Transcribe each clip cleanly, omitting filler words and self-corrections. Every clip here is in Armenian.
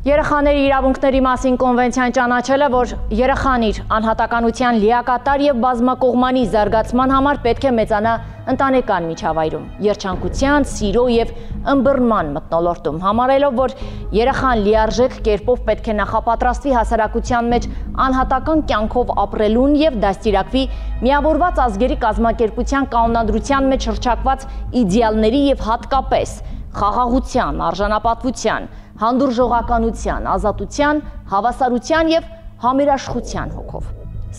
Երեխաների իրավունքների մասին կոնվենցիան ճանաչել է, որ երեխան իր անհատականության լիակատար եւ բազմակողմանի զարգացման համար պետք է մեծանա ընտանեկան միջավայրում, երջանկության, սիրո եւ ըմբռնման մթնոլորտում, համարելով, որ երեխան լիարժեք կերպով պետք է նախապատրաստվի հասարակության մեջ անհատական կյանքով ապրելուն եւ դաստիարակվի միավորված ազգերի կազմակերպության կանոնադրության մեջ հռչակված իդեալների եւ հատկապես խաղաղության, արժանապատվության, հանդուրժողականության, ազատության, հավասարության եւ համերաշխության հոգով։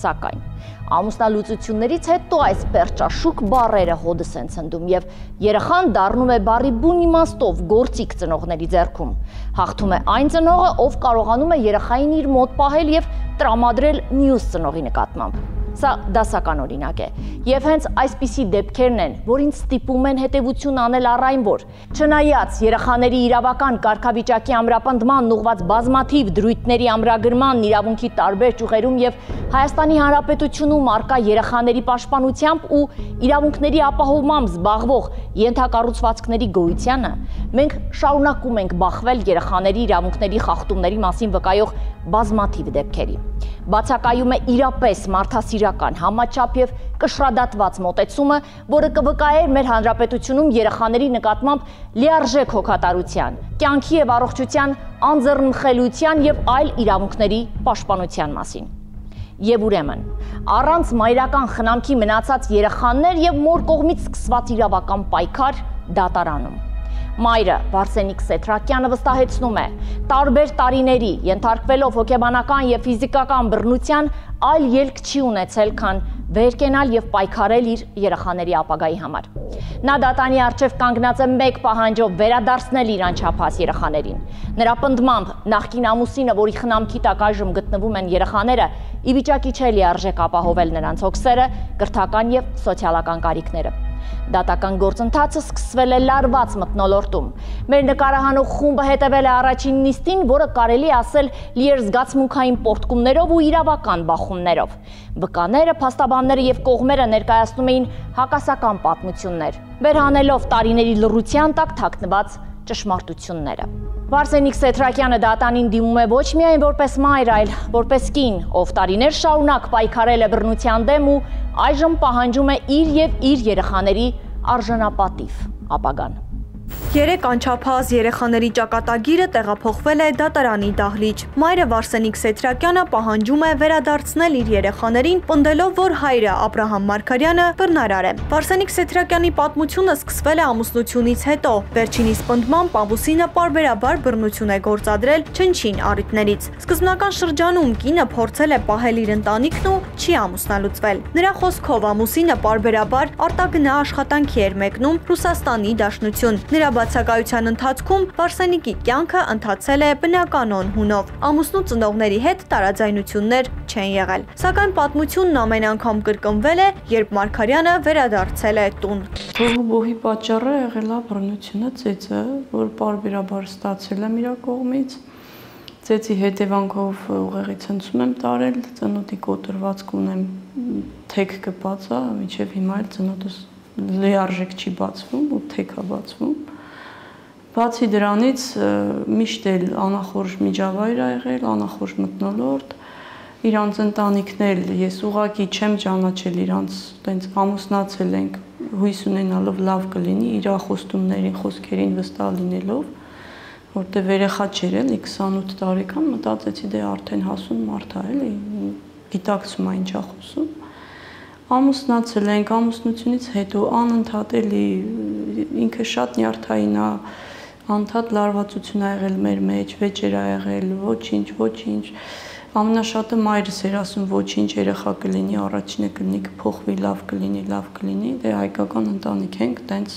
Սակայն ամուսնալուծություններից հետո այս պերճաշուկ բառերը հոդս են ցնդում եւ երեխան դառնում է բառի բուն իմաստով գործիք ծնողների ձեռքում։ Հաղթում է այն ծնողը, ով կարողանում է երեխային իր մոտ պահել եւ տրամադրել մյուս ծնողի նկատմամբ։ Սա դասական օրինակ է, եւ հենց այսպիսի դեպքերն են, որ ինձ ստիպում են հետևություն անել առ այն, որ չնայած երեխաների իրավական կարգավիճակի ամրապնդման ուղղված բազմաթիվ դրույթների ամրագրման իրավունքի տարբեր ճյուղերում եւ Հայաստանի Հանրապետությունում արկա երեխաների պաշտպանությամբ ու իրավունքների ապահովմամբ զբաղվող ենթակառուցվածքների գոյությանը, մենք շարունակում ենք բախվել երեխաների իրավունքների խախտումների մասին վկայող բազմաթիվ դեպքերի։ Բացակայում է իրապես մարդասիրական, համաչափ եւ կշռադատված մոտեցումը, որը կվկայեր մեր հանրապետությունում երեխաների նկատմամբ լիարժեք հոգատարության, կյանքի եւ առողջության անձեռնխելիության եւ այլ իրավունքների պաշտպանության մասին։ Եվ ուրեմն, առանց մայրական խնամքի մնացած երեխաներ եւ մոր կողմից սկսված իրավական պայքար դատարանում։ Մայրը Վարսենիկ Սեթրակյանը վստահեցնում է, տարբեր տարիների ենթարկվելով հոգեբանական եւ ֆիզիկական բռնության այլ ելք չի ունեցել, քան վեր կենալ եւ պայքարել իր երեխաների ապագայի համար։ Նա դատանի առջև կանգնած է մեկ պահանջով վերադարձնել իր անչափահաս երեխաներին։ Նրա պնդմամբ նախկին ամուսինը, որի խնամքի տակ այժմ գտնվում են երեխաները, ի վիճակի չէ լիարժեք ապահովել նրանց հոգսերը, կրթական եւ սոցիալական կարիքները։ Դատական գործընթացը սկսվել է լարված մթնոլորտում։ Մեր նկարահանող խումբը հետևել է առաջին նիստին, որը կարելի է ասել լի էր զգացմունքային պոռթկումներով ու իրավական բախումներով։ Վկաները, փաստաբանները եւ կողմերը ներկայացնում էին հակասական պատմություններ, վերհանելով տարիների լռության տակ թաքնված ճշմարտությունները։ Վարսենիկ Սեթրակյանը դատանին դիմում է ոչ միայն որպես մայր, այլ որպես կին, ով տարիներ շարունակ պայքարել է բռնության դեմ ու այժմ պահանջում է իր եւ իր երեխաների արժանապատիվ ապագան։ 3 անչափահաս երեխաների ճակատագիրը տեղափոխվել է դատարանի դահլիճ։ Մայրը Վարսենիկ Սեթրակյանը պահանջում է վերադարձնել իր երեխաներին, պնդելով, որ հայրը Աբրահամ Մարգարյանը բռնարար է։ Վարսենիկ Սեթրակյանի պատմությունը սկսվել է ամուսնությունից հետո։ Վերջինիս պնդմամբ ամուսինը պարբերաբար բռնություն է գործադրել չնչին առիթներից։ Սկզբնական շրջանում կինը փորձել է պահել իր ընտանիքն ու չի ամուսնալուծվել։ Նրա խոսքով ամուսինը պարբերաբար արտագնա աշխատանքի էր մեկնում Ռուսաստանի Դաշնություն։ Նրա բացակայության ընթացքում Վարսենիկի կյանքը ընթացել է բնականոն հունով։ Ամուսնու ծնողների հետ տարաձայնություններ չեն եղել։ Սակայն պատմությունն ամեն անգամ կրկնվել է, երբ Մարգարյանը վերադարձել է տուն։ Թողուբոհի պատճառը եղել է բռնությունը, ծեծը, որ պարբերաբար ստացել եմ իր կողմից։ Ծեծի հետևանքով ուղեղի ցնցում եմ տարել, ծնոտի կոտրվածք ունեմ, թեք կպած է, մինչև հիմա էլ ծնոտս լիարժեք չի բացվում ու թեք է բացվում։ Բացի դրանից միշտ էլ անախորժ միջավայր ա եղել, անախորժ մթնոլորտ, իրանց ընտանիքն էլ ես ուղղակի չեմ ճանաչել իրանց, տենց ամուսնացել ենք, հույս ունենալով լավ կլինի, իր խոստումներին, խոսքերին վստահ լինելով, որտեղ երեխա չէր էլի 28 տարեկան, մտածեցի դե արդեն հասուն մարդ ա էլի, գիտակցում ա ինչ ա խոսում։ Ամուսնացել ենք, ամուսնությունից հետո անընդհատ էլի ինքը շատ նյարդային ա, անդադ լարվածություն ա եղել մեր մեջ, վեճեր ա եղել, ոչինչ, ամենաշատը մայրս էր ասում ոչինչ երեխա կլինի, առաջինը կլինի, կփոխվի, լավ կլինի, դե հայկական ընտանիք ենք, տենց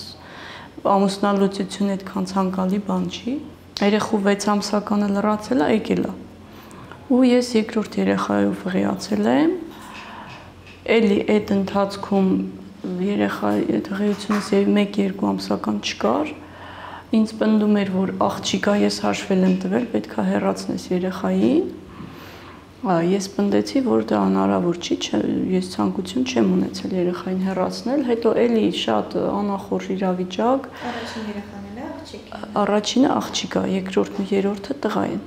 ամուսնալուծություն այդքան ցանկալի բան չի։ Երեխու 6 ամսականը լրացել ա, եկել ա։ Ու ես երկրորդ երեխայով վղիացել եմ, էլի այդ ընթացքում երեխա դղեությունս եւ 1-2 ամսական չկար, ինձ պնդում էր, որ աղջիկա ես հաշվել եմ տվել, պետք է հեռացնես երեխային, ես պնդեցի, որ դա հնարավոր չի, ես ցանկություն չեմ ունեցել երեխային հեռացնել, հետո էլի շատ անախորժ իրավիճակ։ Առաջին երեխան էլ է աղջիկ։ Առաջինը աղջիկա, երկրորդն ու երրորդը տղա են։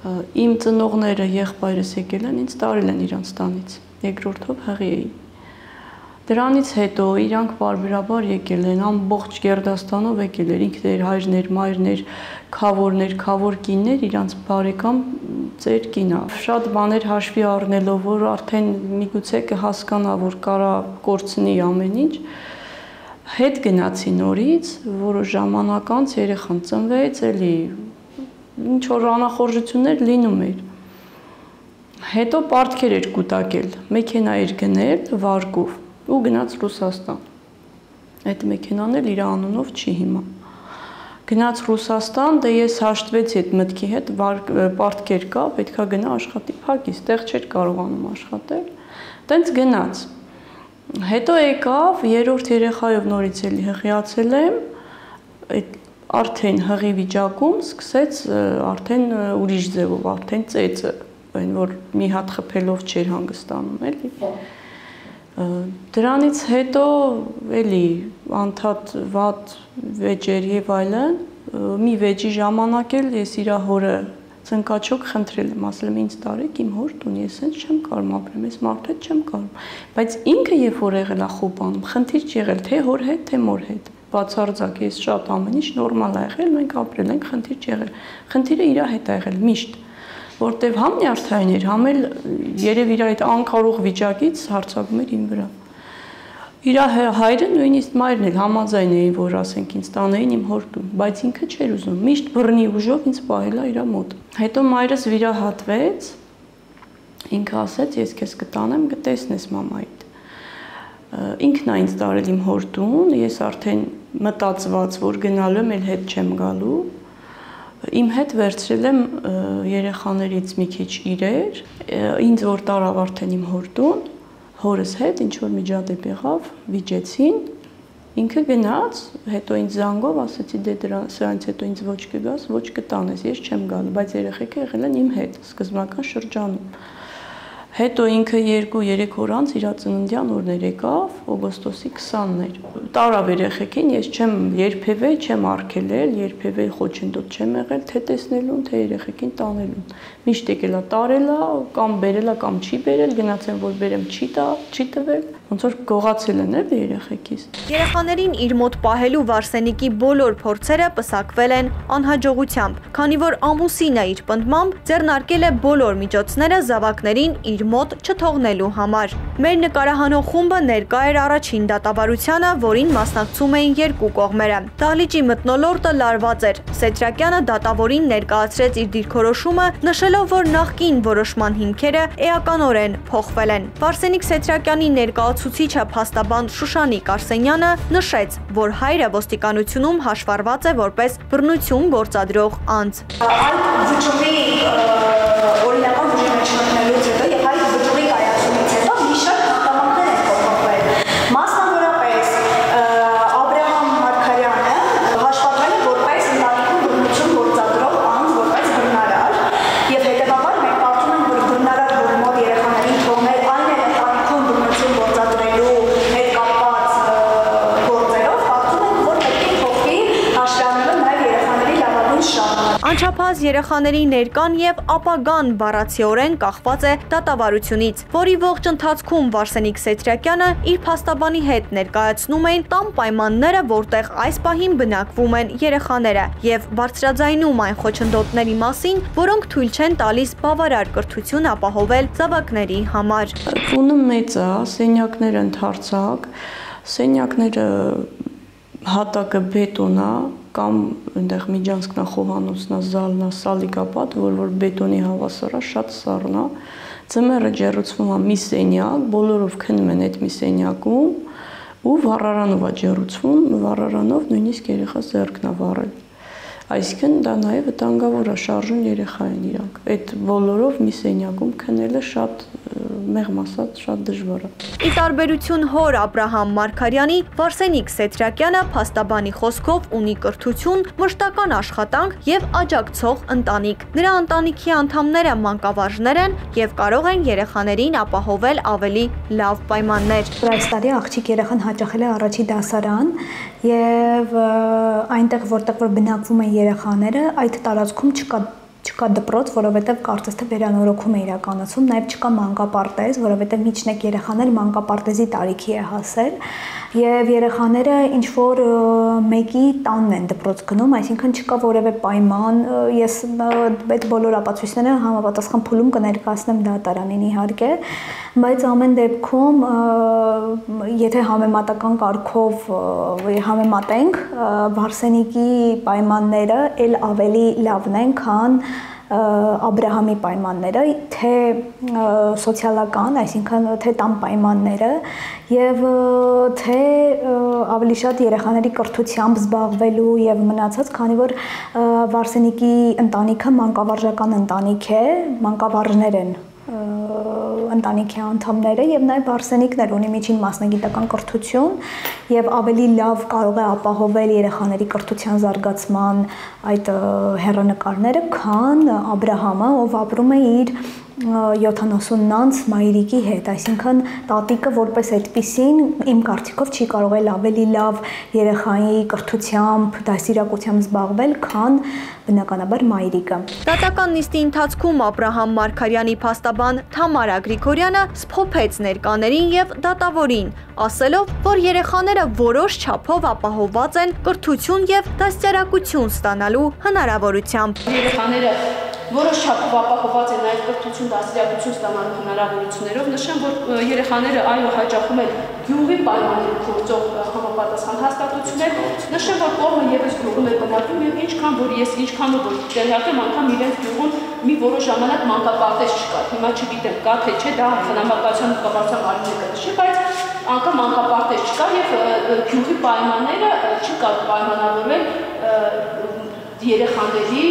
Իմ ծնողները, եղբայրս եկել են, ինձ տարել են իրանց տանից, երկրորդով հղի էի։ Դրանից հետո իրանք բարբերաբար եկել են, ամբողջ Գերդաստանով եկել էր, ինքներ, հայրներ, մայրներ, քավորներ, քավոր կիններ, իրանց բարեկամ ծեր կինա։ Շատ բաներ հաշվի առնելով, որ արդեն միգուցե կհասկանա, որ կարա կորցնի ամեն ինչ, հետ գնացի նորից, որոշ ժամանակ անց երեխան ծնվեց, էլի ինչ որ անախորժություններ լինում էր։ Հետո պարտքեր էր կուտակել, մեքենա էր գնել վարկով ու գնաց Ռուսաստան։ Այդ մեքենան էլ իր անունով չի հիմա։ Գնաց Ռուսաստան, դե ես հաշտվեցի այդ մտքի հետ, պարտքեր կա, պետքա գնա աշխատի Փակի, ստեղ չէր կարողանում աշխատել։ Տենց գնաց։ Հետո եկավ, երրորդ երեխայով նորից էլի հղիացել եմ, այդ արդեն հղի վիճակում սկսեց արդեն ուրիշ ձևով, արդեն ծեծը, այն որ մի հատ խփելով չէր հանգստանում, էլի։ Դրանից հետո էլի անդադ վատ վեճեր եւ այլն, մի վեճի ժամանակ էլ ես իր հորը ծնկաչոք խնդրել եմ, ասել եմ ինձ տարեք իմ հոր տուն, ես ինձ չեմ կարող ապրեմ, ես մարդ հետ չեմ կարող։ Բայց ինքը երբ որ եղել է խոպանում, խնդիր չի եղել թե հոր հետ, թե մոր հետ։ Բացարձակ ես շատ ամեն ինչ նորմալ ա եղել, մենք ապրել ենք, խնդիր չի եղել։ Խնդիրը իր հետ ա եղել միշտ, որտեվ համ նյարդային էր, համ էլ երև իր այդ անկարող վիճակից հարձակում էր իմ վրա։ Իր հայրը նույնիսկ մայրն էլ համաձայն էին, որ ասենք ինձ տանեին իմ հոր տուն, բայց ինքը չէր ուզում, միշտ բռնի ուժով ինձ պահել ա իր մոտ։ Հետո մայրս վիրահատվեց, ինքը ասեց, ես քեզ կտանեմ, կտեսնես մամայիդ։ Ինքն է ինձ տարել իմ հոր տուն, ես արդեն մտածված, որ գնալու եմ, էլ հետ չեմ գալու։ Իմ հետ վերցրել եմ երեխաներից մի քիչ իրեր, ինձ որ տարավ արդեն իմ հոր տուն, հորս հետ ինչ որ միջադեպ եղավ, վիճեցին, ինքը գնաց, հետո ինձ զանգով ասեցի դե սրանից հետո ինձ ոչ կգաս, ոչ կտանես, ես չեմ գալու, բայց երեխեքը եղել են իմ հետ սկզբնական շրջանում։ Հետո ինքը 2-3 օր անց իր ծննդյան օրներ եկավ, օգոստոսի 20-ն էր։ Տարավ երեխեքին, ես չեմ երբևէ չեմ արգելել, երբևէ խոչընդոտ չեմ եղել, թե տեսնելուն, թե երեխեքին տանելուն։ Միշտ եկել է տարելա, կամ բերելա, կամ չի բերել, գնաց եմ որ բերեմ չի տվել, ոնց որ գողացել են էլ երեխեքից։ Երեխաներին իր մոտ պահելու Վարսենիկի բոլոր փորձերը պսակվել են անհաջողությամբ, քանի որ ամուսինը իր պնդմամբ ձեռնարկել է բոլոր միջոցները զավակներին իր մոտ չթողնելու համար։ Մեր նկարահանող խումբը ներկա էր առաջին դատավարությանը, որին մասնակցում էին երկու կողմերը։ Դահլիճի մթնոլորտը լարված էր։ Սեթրակյանը դատավորին ներկայացրեց իր դիրքորոշումը, նշելով, որ նախկին որոշման հիմքերը էականորեն փոխվել են։ Վարսենիկ Սեթրակյանի ներկայացուցիչը փաստաբան Շուշանիկ Արսենյանը նշեց, որ հայրը ոստիկանությունում հաշվառված է որպես բռնություն գործադրող անձ։ Այդ վճռի օրինական վճռի մեջ մտնելուց հետո եւ այդ վճռի կայացումից հետո մի շարք հանգամանքներ են փոխվել։ Մասնավորապես Աբրահամ Մարգարյանը հաշվառվել է որպես ընտանիքում բռնություն գործադրող անձ, որպես բռնարար, եւ հետեւաբար մենք կարծում ենք, որ բռնարար, որ մոտ երեխաներին թողնել այն է ընտանիքում բռնություն գործադրելու հետ կապված գործերով, կարծում ենք, որ պետք է փոխվի հաշվի առնելով նաեւ երեխաների լավագույն շահը։ Անչափահաս երեխաների ներկան եւ ապագան բառացիորեն կախված է դատավարությունից, որի ողջ ընթացքում Վարսենիկ Սեթրակյանը իր փաստաբանի հետ ներկայացնում էին տան պայմանները, որտեղ այս պահին բնակվում են երեխաները, եւ բարձրաձայնում այն խոչընդոտների մասին, որոնք թույլ չեն տալիս բավարար կրթություն ապահովել զավակների համար։ Տունը մեծ է, սենյակները ընդարձակ, սենյակները հատակը բետոն է, կամ այնտեղ միջանցքն է, խոհանոցն է, զալն է, սալիկապատ, որ բետոնի հավասար է, շատ սառն է։ Ձմեռը ջեռուցվում է մի սենյակ, բոլորով քնում են այդ մի սենյակում ու վառարանով է ջեռուցվում, վառարանով նույնիսկ երեխա ձեռքն է վառել։ Այսինքն դա նաև վտանգավոր է, շարժուն երեխա են իրանք։ Այդ բոլորով մի սենյակում քնելը շատ մեղմ ասած շատ դժվար է։ Ի տարբերություն հոր Աբրահամ Մարգարյանի, Վարսենիկ Սեթրակյանը փաստաբանի խոսքով ունի կրթություն, մշտական աշխատանք եւ աջակցող ընտանիք։ Նրա ընտանիքի անդամները մանկավարժներ են եւ կարող են երեխաներին ապահովել ավելի լավ պայմաններ։ Այս տարի աղջիկ երեխան հաճախել է առաջի դասարան եւ այնտեղ որտեղ որ բնակվում են երեխաները, այդ տարածքում չկա չկա դպրոց, որովհետև կարծես թե վերանորոգում է իրականացում, նաև չկա մանկապարտեզ, որովհետև միջնեկ երեխաներ մանկապարտեզի տարիքի է հասել, եւ երեխաները ինչ որ մեկի տանն են դպրոց գնում, այսինքն չկա որևէ պայման, ես այդ բոլոր ապացույցները համապատասխան փուլում կներկայացնեմ դատարանին իհարկե, բայց ամեն դեպքում եթե համեմատական կարգով համեմատենք, Վարսենիկի պայմանները էլ ավելի լավն են, քան Աբրահամի պայմանները, թե սոցիալական, այսինքն թե տան պայմանները եւ թե ավելի շատ երեխաների կրթությամբ զբաղվելու եւ մնացած, քանի որ Վարսենիկի ընտանիքը մանկավարժական ընտանիք է, մանկավարժներ են ընտանիքի անդամները եւ նաեւ Վարսենիկն էլ ունի միջին մասնագիտական կրթություն եւ ավելի լավ կարող է ապահովել երեխաների կրթության զարգացման այդ հեռանկարները, քան Աբրահամը, ով ապրում է իր 70-անց մայրիկի հետ, այսինքն տատիկը որպես այդպիսին իմ կարծիքով չի կարող էլ ավելի լավ երեխայի կրթությամբ, դաստիարակությամբ զբաղվել, քան բնականաբար մայրիկը։ Դատական նիստի ընթացքում Աբրահամ Մարգարյանի փաստաբան Թամարա Գրիգորյանը սփոփեց ներկաներին եւ դատավորին, ասելով, որ երեխաները որոշ չափով ապահովված են կրթություն եւ դաստիարակություն ստանալու հնարավորությամբ։ Երեխաները որոշ չափով ապահովված են նաև կրթություն, դաստիարակություն ստանալու հնարավորություններով, նշեմ, որ երեխաները այո հաճախում են գյուղի պայմաններում գործող համապատասխան հաստատություններ, նշեմ, որ կողմը եւս գյուղում է բնակվում եւ ինչքան որ ես ինչքան որ տեղյակ եմ, անգամ իրենց գյուղում մի որոշ ժամանակ մանկապարտեզ չկար։ Հիմա չգիտեմ կա թե չէ, դա խնամակացության կառավարության արժեքը կնշի, բայց անգամ մանկապարտեզ չկար եւ գյուղի պայմանները չի կարող պայմանավորվել երեխաների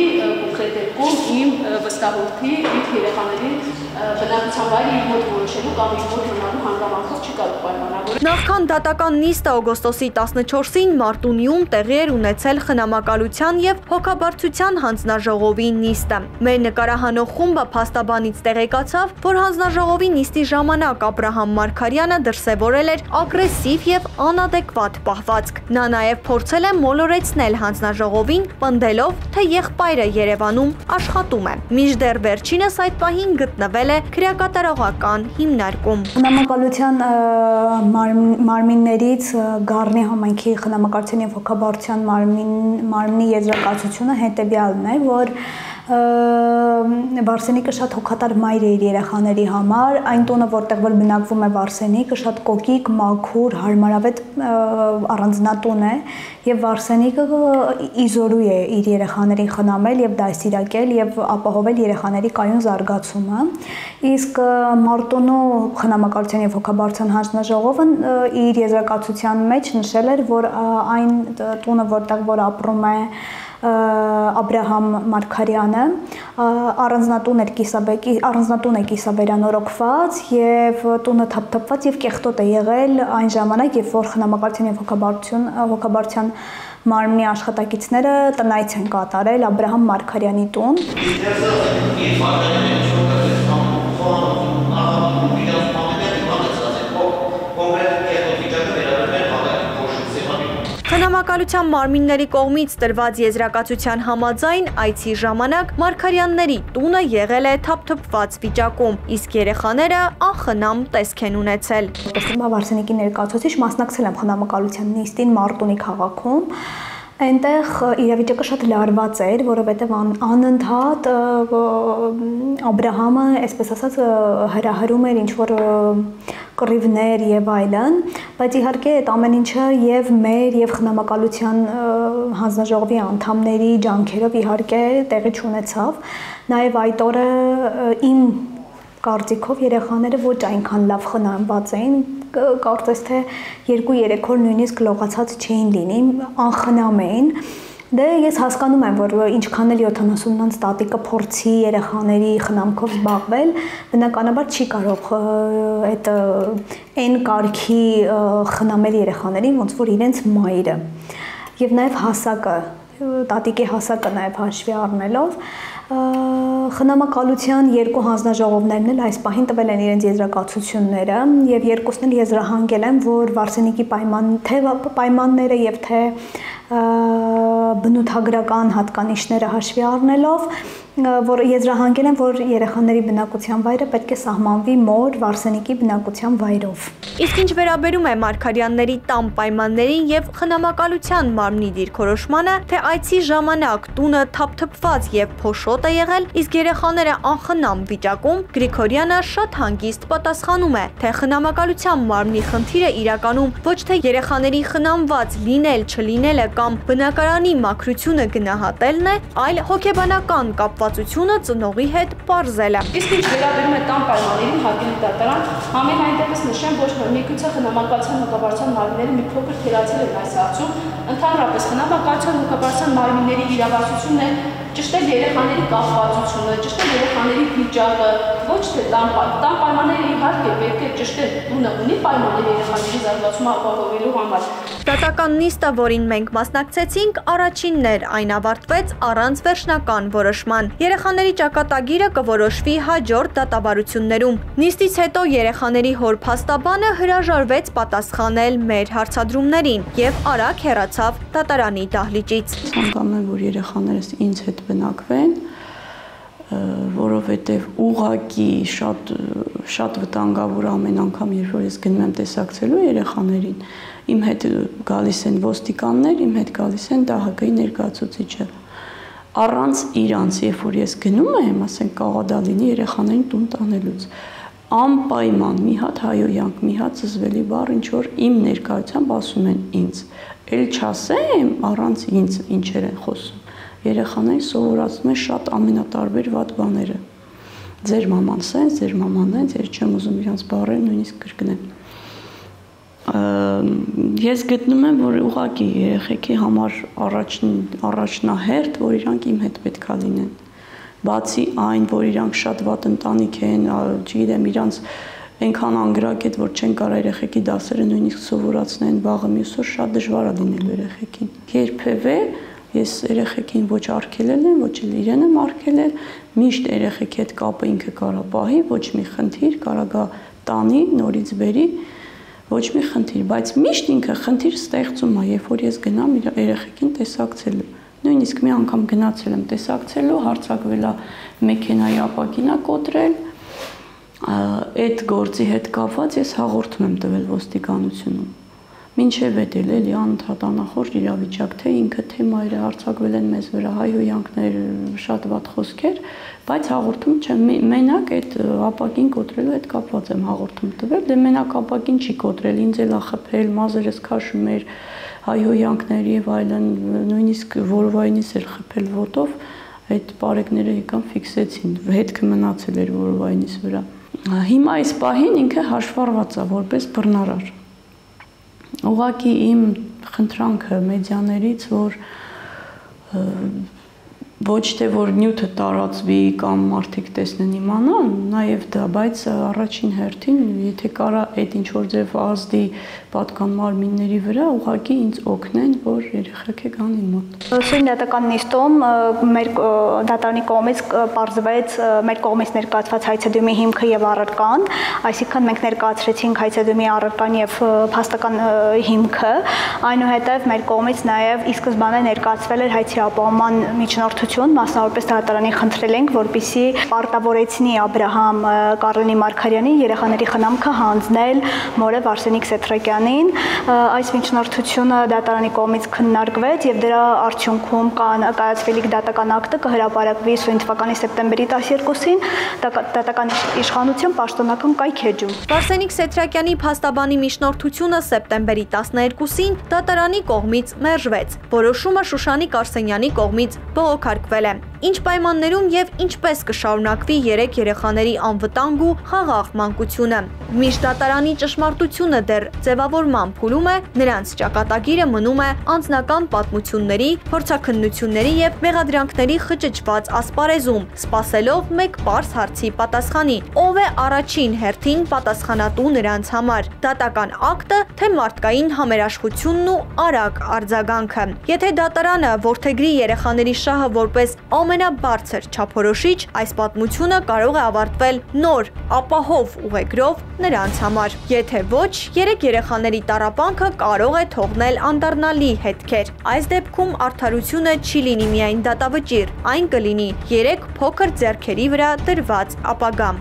կոնկրետ դեպքում իմ վստահորդի իր երեխաների բնակության վայրը իր մոտ որոշելու կամ իր մոտ մնալու հանգամանքով չի կարող պայմանավորել։ Նախքան դատական նիստը օգոստոսի 14-ին Մարտունիում տեղի էր ունեցել խնամակալության եւ հոգաբարձության հանձնաժողովի նիստը։ Մեր նկարահանող խումբը փաստաբանից տեղեկացավ, որ հանձնաժողովի նիստի ժամանակ Աբրահամ Մարգարյանը դրսևորել էր ագրեսիվ եւ անադեկվատ պահվածք։ Նա նաեւ փորձել է մոլորեցնել հանձնաժողովին, պնդելով, թե եղբայրը Երևանում աշխատում է։ Մինչդեռ վերջինս այդ պահին գտնվել է քրեակատարողական հիմնարկում։ Խնամակալության մարմիններից Գառնի համայնքի խնամակալության եւ հոգաբարձության մարմնի եզրակացությունը հետեւյալն է, որ Վարսենիկը շատ հոգատար մայր է իր երեխաների համար, այն տունը, որտեղ որ բնակվում է Վարսենիկը, շատ կոկիկ, մաքուր, հարմարավետ առանձնատուն է, եւ Վարսենիկը իզորու է իր երեխաներին խնամել եւ դաստիարակել եւ ապահովել երեխաների կայուն զարգացումը։ Իսկ Մարտունու խնամակալության եւ հոգաբարձության հանձնաժողովը իր եզրակացության մեջ նշել էր, որ այն տունը, որտեղ որ ապրում է Աբրահամ Մարգարյանը առանձնատուն է կիսաբերանորոգված եւ տունը թափթփված եւ կեղտոտ է եղել այն ժամանակ, երբ որ խնամակալության եւ հոգաբարձության մարմնի աշխատակիցները տնայց են կատարել Աբրահամ Մարգարյանի տուն։ Խնամակալության մարմինների կողմից տրված եզրակացության համաձայն այցի ժամանակ Մարգարյանների տունը եղել է թափթփված վիճակում, իսկ երեխաները անխնամ տեսք են ունեցել։ Վարսենիկի ներկայացուցիչ մասնակցել եմ խնամակալության նիստին Մարտունի քաղաքում։ Այնտեղ իրավիճակը շատ լարված էր, որովհետև անընդհատ Աբրահամը, այսպես ասած, հրահրում էր ինչ-որ կռիվներ եւ այլն, բայց իհարկե այդ ամեն ինչը եւ մեր եւ խնամակալության հանձնաժողովի անդամների ջանքերով իհարկե տեղի չունեցավ։ Նաեւ այդ օրը իմ կարծիքով երեխաները ոչ այնքան լավ խնամված էին, կարծես թե 2-3 օր նույնիսկ լողացած չէին լինի, անխնամ էին։ Դե ես հասկանում եմ, որ ինչքան էլ 70-անց տատիկը փորձի երեխաների խնամքով զբաղվել, բնականաբար չի կարող այդ այն կարգի խնամել երեխաներին, ոնց որ իրենց մայրը։ Եվ նաև հասակը, տատիկի հասակը նաև հաշվի առնելով, խնամակալության երկու հանձնաժողովներն էլ այս պահին տվել են իրենց եզրակացությունները եւ երկուսն էլ եզրահանգել են, որ Վարսենիկի պայմանները եւ թե բնութագրական հատկանիշները հաշվի առնելով, որ եզրահանգել են, որ երեխաների բնակության վայրը պետք է սահմանվի մոր Վարսենիկի բնակության վայրով։ Իսկ ինչ վերաբերում է Մարգարյանների տան պայմաններին եւ խնամակալության մարմնի դիրքորոշմանը, թե այցի ժամանակ տունը թափթփված եւ փոշոտ է եղել, իսկ երեխաները անխնամ վիճակում, Գրիգորյանը շատ հանգիստ պատասխանում է, թե խնամակալության մարմնի խնդիրը իրականում ոչ թե երեխաների խնամված լինել-չլինելը կամ բնակարանի մաքրությունը գնահատելն է, այլ հոգեբանական կապվածությունը ծնողի հետ պարզելը։ Իսկ ինչ վերաբերում է տան պայմաններին, հարգելի դատարան, համենայն դեպս նշեմ, ոչ միգուցե խնամակալության հոգաբարձության մարմինները մի փոքր թերացել են այս հարցում, ընդհանրապես խնամակալության հոգաբարձության մարմինների իրավասությունն է ճշտել երեխաների կապվածությունը, ճշտել երեխաների վիճակը, ոչ թե տան պայմանները իհարկե պետք է ճշտել, տունը ունի պայմաններ երեխաների զարգացումը ապահովելու համար։ Դատական նիստը, որին մենք մասնակցեցինք, առաջինն էր, այն ավարտվեց առանց վերջնական որոշման։ Երեխաների ճակատագիրը կորոշվի հաջորդ դատավարություններում։ Նիստից հետո երեխաների հոր փաստաբանը հրաժարվեց պատասխանել մեր հարցադրումներին եւ արագ հեռացավ դատարանի դահլիճից։ Ցանկանում եմ, որ երեխաներս ինձ հետ բնակվեն, որովհետև ուղղակի շատ վտանգավոր ամեն անգամ, երբ որ ես գնում եմ տեսակցելու երեխաներին, իմ հետ գալիս են ոստիկաններ, իմ հետ գալիս են ԴՀԿ-ի ներկայացուցիչը։ Առանց իրանց, երբ որ ես գնում եմ, ասենք կարող է լինի երեխաներին տուն տանելուց, անպայման մի հատ հայոյանք, մի հատ զզվելի բառ, ինչ որ իմ ներկայությամբ ասում են ինձ, էլ չասեմ առանց ինձ ինչեր են խոսում։ Երեխաներին սովորացնում են շատ ամենատարբեր վատ բաները։ Ձեր մաման սենց, ձեր մաման այնց, ես չեմ ուզում իրանց բառերը նույնիսկ կրկնեմ։ Ես գտնում եմ, որ ուղղակի երեխեքի համար առաջնահերթ, որ իրանք իմ հետ պետքա լինեն։ Բացի այն, որ իրանք շատ վատ ընտանիք են, չգիտեմ, իրանց այնքան անգրակ է, որ չեն կարող երեխեքի դասերը նույնիսկ սովորացնեն, վաղը մյուս օր շատ դժվար է լինելու երեխեքին։ Երբևէ ես երեխեքին ոչ արգելել եմ, ոչ էլ իրեն եմ արգելել, միշտ երեխեքի հետ կապը ինքը կարա պահի, ոչ մի խնդիր, կարա գա տանի, նորից բերի, ոչ մի խնդիր, բայց միշտ ինքը խնդիր ստեղծում է, երբ որ ես գնամ իր երեխեքին տեսակցելու։ Նույնիսկ մի անգամ գնացել եմ տեսակցելու, հարցակվել է մեքենայի ապակինա կոտրել, այդ գործի հետ կապված ես հաղորդում եմ տվել ոստիկանությունում։ Մինչև էդ էլի անընդհատ անախորժ իրավիճակ, թե ինքը, թե մայրը հարձակվել են մեզ վրա, հայհոյանքներ, շատ վատ խոսքեր, բայց հաղորդում չեմ, մենակ այդ ապակին կոտրելու հետ կապված եմ հաղորդում տվել, դե մենակ ապակին չի կոտրել, ինձ էլ ա խփել, մազերս քաշում էր, հայհոյանքներ եւ այլն, նույնիսկ որովայնից էլ խփել ոտով, այդ պարեկները եկան ֆիքսեցին, հետքը մնացել էր որովայնից վրա։ Հիմա այս պահին ինքը հաշվառված է որպես բռնարար։ Ուղղակի իմ խնդրանքը մեդիաներից, որ ոչ թե որ նյութը տարածվի կամ մարդիկ տեսնեն իմանան, նաև դա, բայց առաջին հերթին, եթե կարա այդ ինչ որ ձև ազդի պատկան մարմինների վրա, ուղղակի ինձ օգնեն, որ երեխեքը գան իմ մոտ։ Սույն դատական նիստում մեր դատարանի կողմից պարզվեց մեր կողմից ներկայացված հայցեդումի հիմքը եւ առարկան, այսինքն մենք ներկայացրեցինք հայցեդումի առարկան եւ փաստական հիմքը, այնուհետեւ մեր կողմից նաեւ ի սկզբանե ներկայացվել էր հայցի ապահովման միջնորդություն, մասնավորապես դատարանի խնդրել ենք, որպեսզի պարտավորեցնի Աբրահամ Կարլինի Մարգարյանին երեխաների խնամքը հանձնել մորը Վարսենիկ Սեթրակյանին։ Այս միջնորդությունը դատարանի կողմից քննարկվեց եւ դրա արդյունքում կայացվելիք դատական ակտը կհրապարակվի սույն թվականի սեպտեմբերի 12-ին դատական իշխանության պաշտոնական կայքեջում։ Վարսենիկ Սեթրակյանի փաստաբանի միջնորդությունը սեպտեմբերի 12-ին դատարանի կողմից մերժվեց։ Որոշումը Շուշանիկ Արսենյանի կողմից բողոքարկվել է։ Ինչ պայմաններում եւ ինչպես կշարունակվի 3 երեխաների անվտանգ ու խաղաղ մանկությունը։ Միշտ դատարանի ճշմարտությունը դեռ ձևավորման փուլում է, նրանց ճակատագիրը մնում է անձնական պատմությունների, փորձաքննությունների եւ մեղադրանքների խճճված ասպարեզում, սպասելով մեկ պարզ հարցի պատասխանի. ով է առաջին հերթին պատասխանատու նրանց համար՝ դատական ակտը, թե մարդկային համերաշխությունն ու արագ արձագանքը։ Եթե դատարանը որդեգրի երեխաների շահը որպես ամենաբարձր չափորոշիչ, այս պատմությունը կարող է ավարտվել նոր, ապահով ուղեգրով նրանց համար։ Եթե ոչ, 3 երեխաների տառապանքը կարող է թողնել անդառնալի հետքեր։ Այս դեպքում արդարությունը չի լինի միայն դատավճիռ, այն կլինի 3 փոքր ձեռքերի վրա դրված ապագա։